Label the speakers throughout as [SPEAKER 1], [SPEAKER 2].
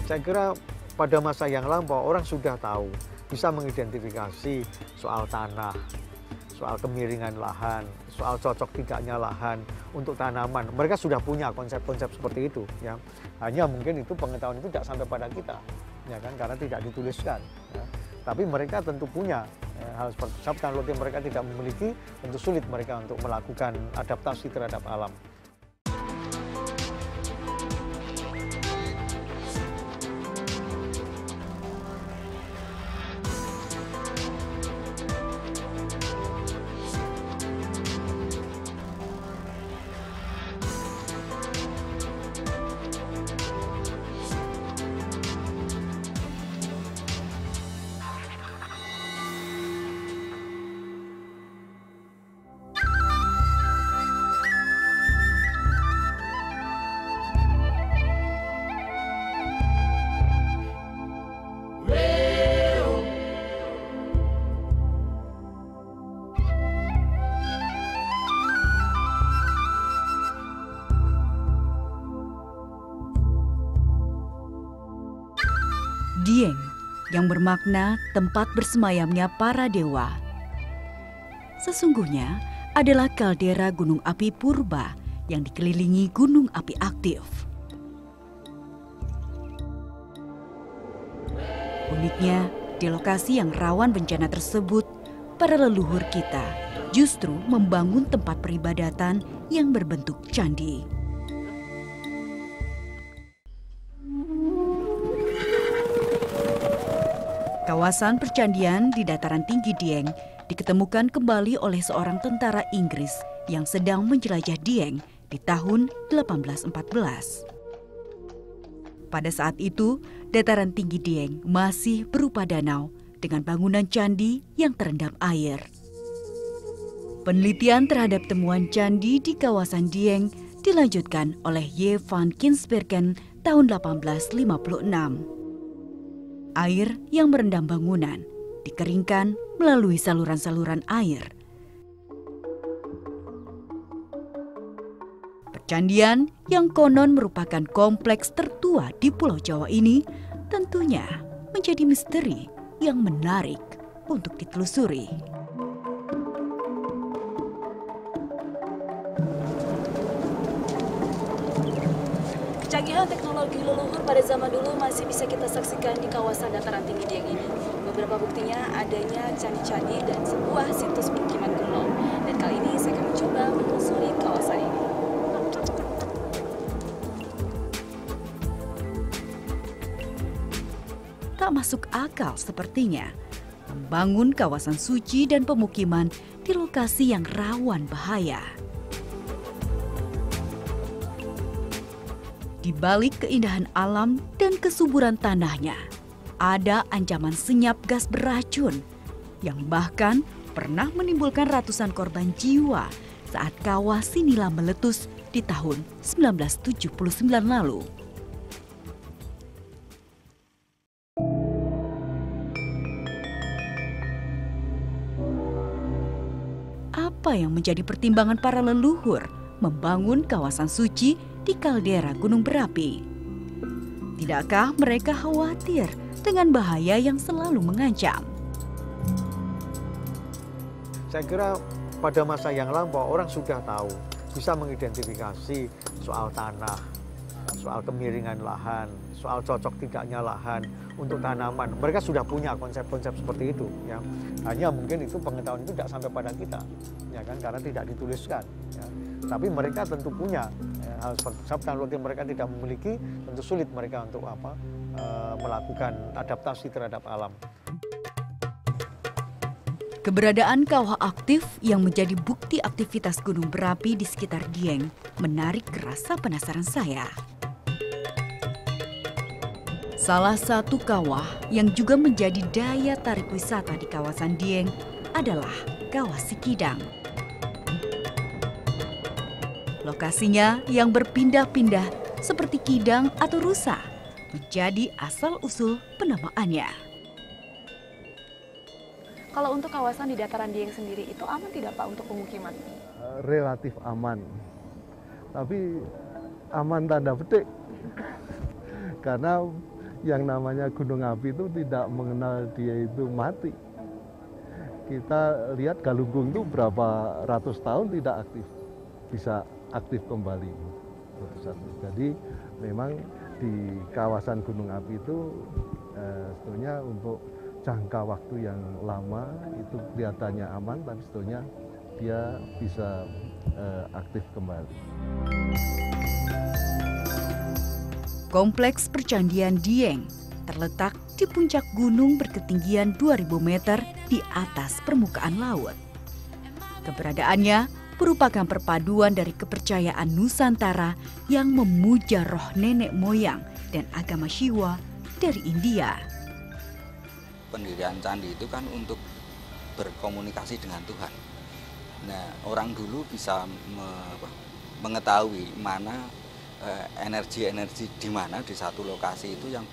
[SPEAKER 1] Saya kira pada masa yang lampau orang sudah tahu, bisa mengidentifikasi soal tanah, soal kemiringan lahan, soal cocok tidaknya lahan untuk tanaman. Mereka sudah punya konsep-konsep seperti itu, ya. Hanya mungkin itu pengetahuan itu tidak sampai pada kita, ya kan, karena tidak dituliskan. Ya. Tapi mereka tentu punya hal seperti itu. Kalau mereka tidak memiliki, tentu sulit mereka untuk melakukan adaptasi terhadap alam.
[SPEAKER 2] Dieng, yang bermakna tempat bersemayamnya para dewa. Sesungguhnya adalah kaldera gunung api purba yang dikelilingi gunung api aktif. Uniknya, di lokasi yang rawan bencana tersebut, para leluhur kita justru membangun tempat peribadatan yang berbentuk candi. Kawasan percandian di dataran tinggi Dieng diketemukan kembali oleh seorang tentara Inggris yang sedang menjelajah Dieng di tahun 1814. Pada saat itu, dataran tinggi Dieng masih berupa danau dengan bangunan candi yang terendam air. Penelitian terhadap temuan candi di kawasan Dieng dilanjutkan oleh Y. van Kinsbergen tahun 1856. Air yang merendam bangunan dikeringkan melalui saluran-saluran air. Percandian yang konon merupakan kompleks tertua di Pulau Jawa ini tentunya menjadi misteri yang menarik untuk ditelusuri.
[SPEAKER 3] Kecanggihan teknologi leluhur pada zaman dulu masih bisa kita saksikan di kawasan dataran tinggi Dieng ini. Beberapa buktinya adanya candi-candi dan sebuah situs pemukiman kuno. Dan kali ini saya akan mencoba menelusuri kawasan ini.
[SPEAKER 2] Tak masuk akal sepertinya membangun kawasan suci dan pemukiman di lokasi yang rawan bahaya. Di balik keindahan alam dan kesuburan tanahnya, ada ancaman senyap gas beracun yang bahkan pernah menimbulkan ratusan korban jiwa saat kawah Sinila meletus di tahun 1979 lalu. Apa yang menjadi pertimbangan para leluhur membangun kawasan suci di kaldera gunung berapi? Tidakkah mereka khawatir dengan bahaya yang selalu mengancam?
[SPEAKER 1] Saya kira pada masa yang lampau orang sudah tahu, bisa mengidentifikasi soal tanah, soal kemiringan lahan, soal cocok tidaknya lahan untuk tanaman. Mereka sudah punya konsep-konsep seperti itu, ya. Hanya mungkin itu pengetahuan itu tidak sampai pada kita, ya kan, karena tidak dituliskan, ya. Tapi mereka tentu punya hal seperti itu. Kalau mereka tidak memiliki, tentu sulit mereka untuk melakukan adaptasi terhadap alam.
[SPEAKER 2] Keberadaan kawah aktif yang menjadi bukti aktivitas gunung berapi di sekitar Dieng menarik rasa penasaran saya. Salah satu kawah yang juga menjadi daya tarik wisata di kawasan Dieng adalah Kawah Sikidang. Lokasinya yang berpindah-pindah seperti kidang atau rusa menjadi asal-usul penamaannya.
[SPEAKER 3] Kalau untuk kawasan di dataran Dieng sendiri itu aman tidak Pak untuk pemukiman?
[SPEAKER 4] Relatif aman, tapi aman tanda petik. Karena yang namanya gunung api itu tidak mengenal dia itu mati. Kita lihat Galunggung itu berapa ratus tahun tidak aktif, bisa aktif kembali. Jadi memang di kawasan gunung api itu sebetulnya untuk jangka waktu yang lama itu kelihatannya aman, tapi sebetulnya dia bisa aktif kembali.
[SPEAKER 2] Kompleks Percandian Dieng terletak di puncak gunung berketinggian 2000 meter di atas permukaan laut. Keberadaannya merupakan perpaduan dari kepercayaan Nusantara yang memuja roh nenek moyang dan agama Siwa dari India.
[SPEAKER 5] Pendirian candi itu kan untuk berkomunikasi dengan Tuhan. Nah, orang dulu bisa mengetahui mana energi-energi di mana di satu lokasi itu yang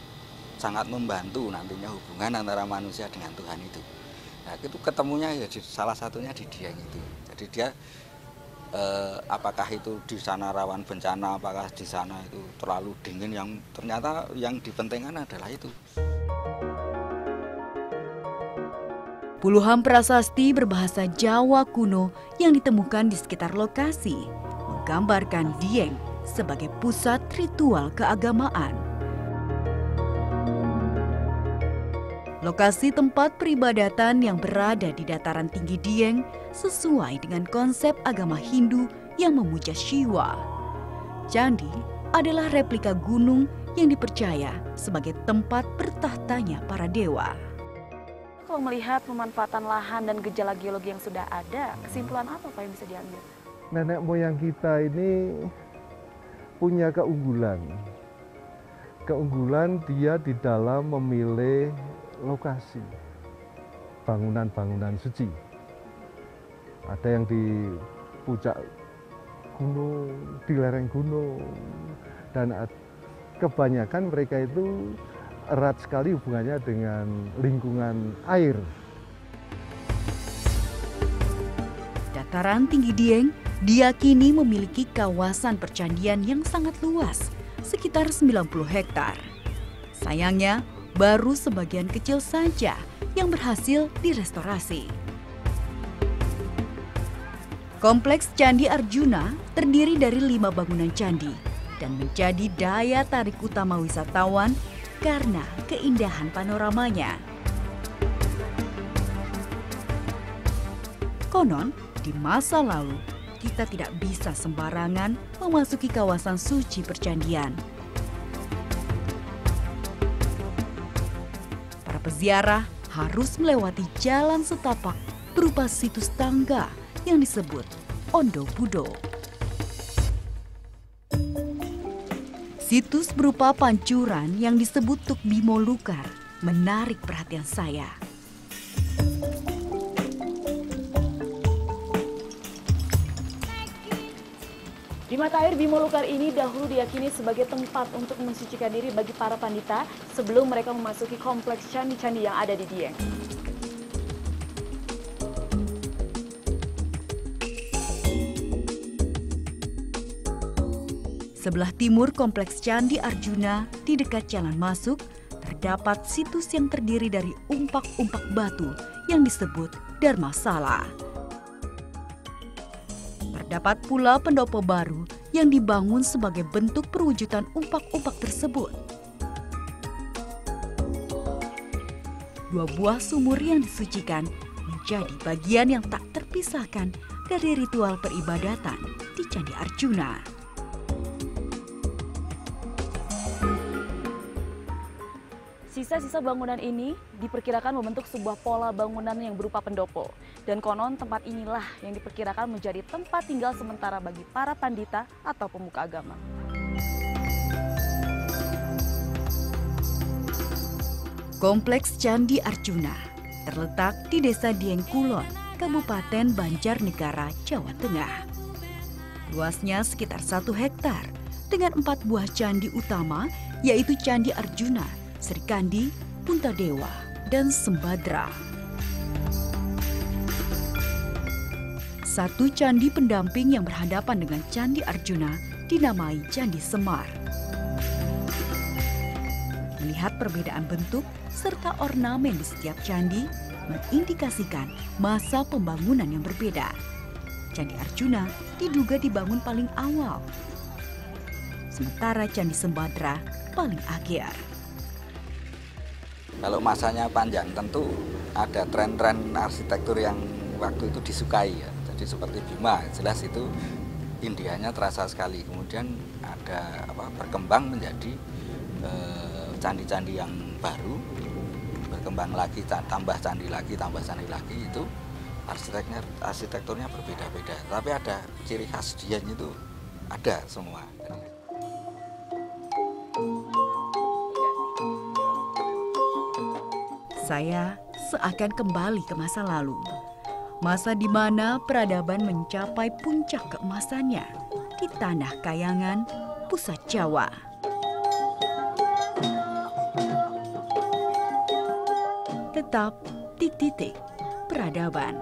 [SPEAKER 5] sangat membantu nantinya hubungan antara manusia dengan Tuhan itu. Nah, itu ketemunya ya salah satunya di Dieng itu. Jadi dia apakah itu di sana rawan bencana, apakah di sana itu terlalu dingin, yang ternyata yang dipentingkan adalah itu.
[SPEAKER 2] Puluhan prasasti berbahasa Jawa kuno yang ditemukan di sekitar lokasi menggambarkan Dieng sebagai pusat ritual keagamaan. Lokasi tempat peribadatan yang berada di dataran tinggi Dieng sesuai dengan konsep agama Hindu yang memuja Siwa. Candi adalah replika gunung yang dipercaya sebagai tempat bertahtanya para dewa.
[SPEAKER 3] Kalau melihat pemanfaatan lahan dan gejala geologi yang sudah ada, kesimpulan apa Pak yang bisa diambil?
[SPEAKER 4] Nenek moyang kita ini punya keunggulan. Keunggulan dia di dalam memilih lokasi bangunan-bangunan suci. Ada yang di puncak gunung, di lereng gunung, dan kebanyakan mereka itu erat sekali hubungannya dengan lingkungan air.
[SPEAKER 2] Dataran tinggi Dieng diyakini memiliki kawasan percandian yang sangat luas, sekitar 90 hektar. Sayangnya, baru sebagian kecil saja yang berhasil direstorasi. Kompleks Candi Arjuna terdiri dari 5 bangunan candi dan menjadi daya tarik utama wisatawan karena keindahan panoramanya. Konon, di masa lalu, kita tidak bisa sembarangan memasuki kawasan suci percandian. Para peziarah harus melewati jalan setapak berupa situs tangga yang disebut Ondo Budo. Situs berupa pancuran yang disebut Tuk Bimo Lukar menarik perhatian saya.
[SPEAKER 3] Di mata air Bimo Lukar ini dahulu diyakini sebagai tempat untuk mensucikan diri bagi para pandita sebelum mereka memasuki kompleks candi-candi yang ada di Dieng.
[SPEAKER 2] Sebelah timur kompleks Candi Arjuna di dekat jalan masuk terdapat situs yang terdiri dari umpak-umpak batu yang disebut Dharmasala. Terdapat pula pendopo baru yang dibangun sebagai bentuk perwujudan umpak-umpak tersebut. 2 buah sumur yang disucikan menjadi bagian yang tak terpisahkan dari ritual peribadatan di Candi Arjuna.
[SPEAKER 3] Sisa-sisa bangunan ini diperkirakan membentuk sebuah pola bangunan yang berupa pendopo. Dan konon tempat inilah yang diperkirakan menjadi tempat tinggal sementara bagi para pandita atau pemuka agama.
[SPEAKER 2] Kompleks Candi Arjuna terletak di Desa Dieng Kulon, Kabupaten Banjarnegara, Jawa Tengah. Luasnya sekitar 1 hektar dengan 4 buah candi utama, yaitu Candi Arjuna, Srikandi, Puntadewa, dan Sembadra. 1 candi pendamping yang berhadapan dengan Candi Arjuna dinamai Candi Semar. Melihat perbedaan bentuk serta ornamen di setiap candi mengindikasikan masa pembangunan yang berbeda. Candi Arjuna diduga dibangun paling awal, sementara Candi Sembadra paling akhir.
[SPEAKER 5] Kalau masanya panjang tentu ada tren-tren arsitektur yang waktu itu disukai ya. Jadi seperti Bima, jelas itu Indianya terasa sekali. Kemudian ada berkembang menjadi candi-candi yang baru, berkembang lagi, tambah candi lagi, itu arsitekturnya berbeda-beda. Tapi ada ciri khas Dieng itu ada semua.
[SPEAKER 2] Saya seakan kembali ke masa lalu. Masa di mana peradaban mencapai puncak keemasannya di Tanah Kayangan, pusat Jawa. Tetap di titik peradaban.